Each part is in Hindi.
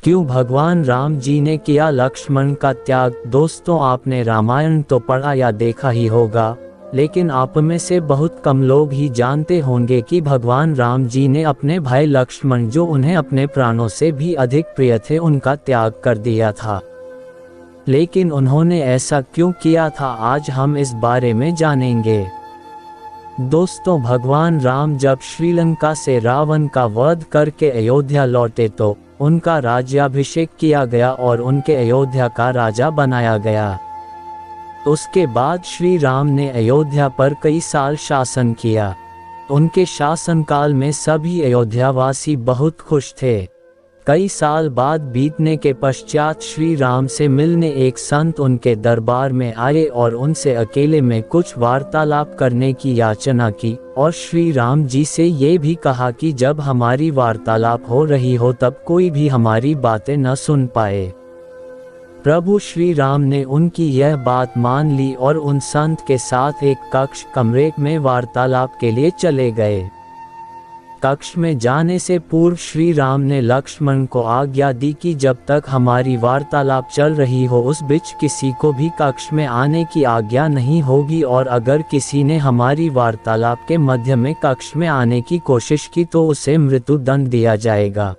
क्यों भगवान राम जी ने किया लक्ष्मण का त्याग? दोस्तों, आपने रामायण तो पढ़ा या देखा ही होगा, लेकिन आप में से बहुत कम लोग ही जानते होंगे कि भगवान राम जी ने अपने भाई लक्ष्मण, जो उन्हें अपने प्राणों से भी अधिक प्रिय थे, उनका त्याग कर दिया था। लेकिन उन्होंने ऐसा क्यों किया था, आज हम इस बारे में जानेंगे। दोस्तों, भगवान राम जब श्रीलंका से रावण का वध करके अयोध्या लौटे तो उनका राज्याभिषेक किया गया और उनके अयोध्या का राजा बनाया गया। उसके बाद श्री राम ने अयोध्या पर कई साल शासन किया। उनके शासनकाल में सभी अयोध्यावासी बहुत खुश थे। कई साल बाद बीतने के पश्चात श्री राम से मिलने एक संत उनके दरबार में आए और उनसे अकेले में कुछ वार्तालाप करने की याचना की और श्री राम जी से ये भी कहा कि जब हमारी वार्तालाप हो रही हो तब कोई भी हमारी बातें न सुन पाए। प्रभु श्री राम ने उनकी यह बात मान ली और उन संत के साथ एक कमरे में वार्तालाप के लिए चले गए। कक्ष में जाने से पूर्व श्री राम ने लक्ष्मण को आज्ञा दी कि जब तक हमारी वार्तालाप चल रही हो उस बीच किसी को भी कक्ष में आने की आज्ञा नहीं होगी, और अगर किसी ने हमारी वार्तालाप के मध्य में कक्ष में आने की कोशिश की तो उसे मृत्यु दंड दिया जाएगा।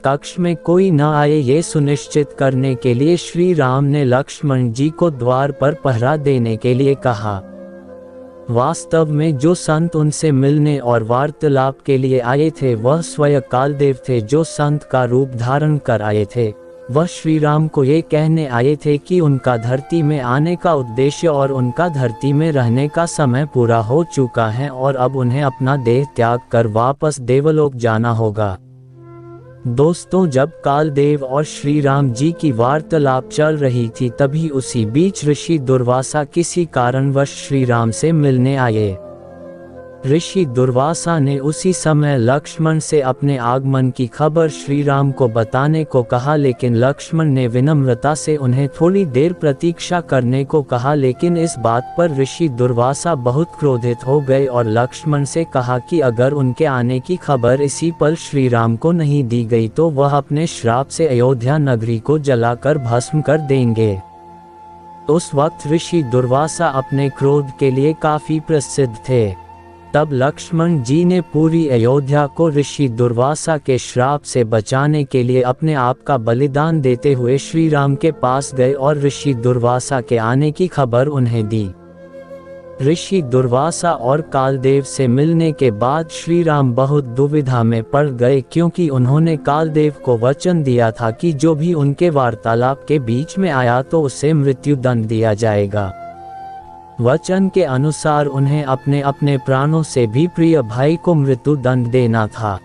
कक्ष में कोई न आए ये सुनिश्चित करने के लिए श्री राम ने लक्ष्मण जी को द्वार पर पहरा देने के लिए कहा। वास्तव में जो संत उनसे मिलने और वार्तालाप के लिए आए थे वह स्वयं कालदेव थे, जो संत का रूप धारण कर आए थे। वह श्री राम को ये कहने आए थे कि उनका धरती में आने का उद्देश्य और उनका धरती में रहने का समय पूरा हो चुका है और अब उन्हें अपना देह त्याग कर वापस देवलोक जाना होगा। दोस्तों, जब कालदेव और श्री राम जी की वार्तालाप चल रही थी तभी उसी बीच ऋषि दुर्वासा किसी कारणवश श्री राम से मिलने आए। ऋषि दुर्वासा ने उसी समय लक्ष्मण से अपने आगमन की खबर श्री राम को बताने को कहा, लेकिन लक्ष्मण ने विनम्रता से उन्हें थोड़ी देर प्रतीक्षा करने को कहा। लेकिन इस बात पर ऋषि दुर्वासा बहुत क्रोधित हो गए और लक्ष्मण से कहा कि अगर उनके आने की खबर इसी पल श्री राम को नहीं दी गई तो वह अपने श्राप से अयोध्या नगरी को जलाकर भस्म कर देंगे। उस वक्त ऋषि दुर्वासा अपने क्रोध के लिए काफी प्रसिद्ध थे। तब लक्ष्मण जी ने पूरी अयोध्या को ऋषि दुर्वासा के श्राप से बचाने के लिए अपने आप का बलिदान देते हुए श्री राम के पास गए और ऋषि दुर्वासा के आने की खबर उन्हें दी। ऋषि दुर्वासा और कालदेव से मिलने के बाद श्री राम बहुत दुविधा में पड़ गए, क्योंकि उन्होंने कालदेव को वचन दिया था कि जो भी उनके वार्तालाप के बीच में आया तो उसे मृत्यु दंड दिया जाएगा। वचन के अनुसार उन्हें अपने अपने प्राणों से भी प्रिय भाई को मृत्यु दंड देना था।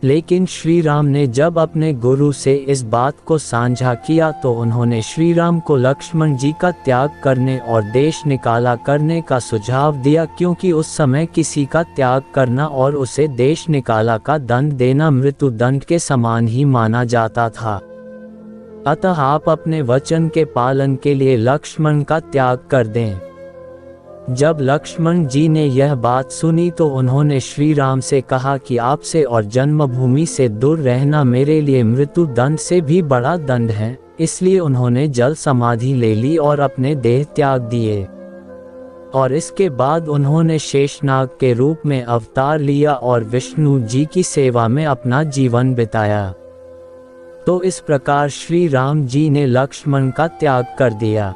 लेकिन श्री राम ने जब अपने गुरु से इस बात को साझा किया तो उन्होंने श्री राम को लक्ष्मण जी का त्याग करने और देश निकाला करने का सुझाव दिया, क्योंकि उस समय किसी का त्याग करना और उसे देश निकाला का दंड देना मृत्यु दंड के समान ही माना जाता था। अतः आप अपने वचन के पालन के लिए लक्ष्मण का त्याग कर दें। जब लक्ष्मण जी ने यह बात सुनी तो उन्होंने श्री राम से कहा कि आपसे और जन्मभूमि से दूर रहना मेरे लिए मृत्यु दंड से भी बड़ा दंड है। इसलिए उन्होंने जल समाधि ले ली और अपने देह त्याग दिए, और इसके बाद उन्होंने शेषनाग के रूप में अवतार लिया और विष्णु जी की सेवा में अपना जीवन बिताया। तो इस प्रकार श्री राम जी ने लक्ष्मण का त्याग कर दिया।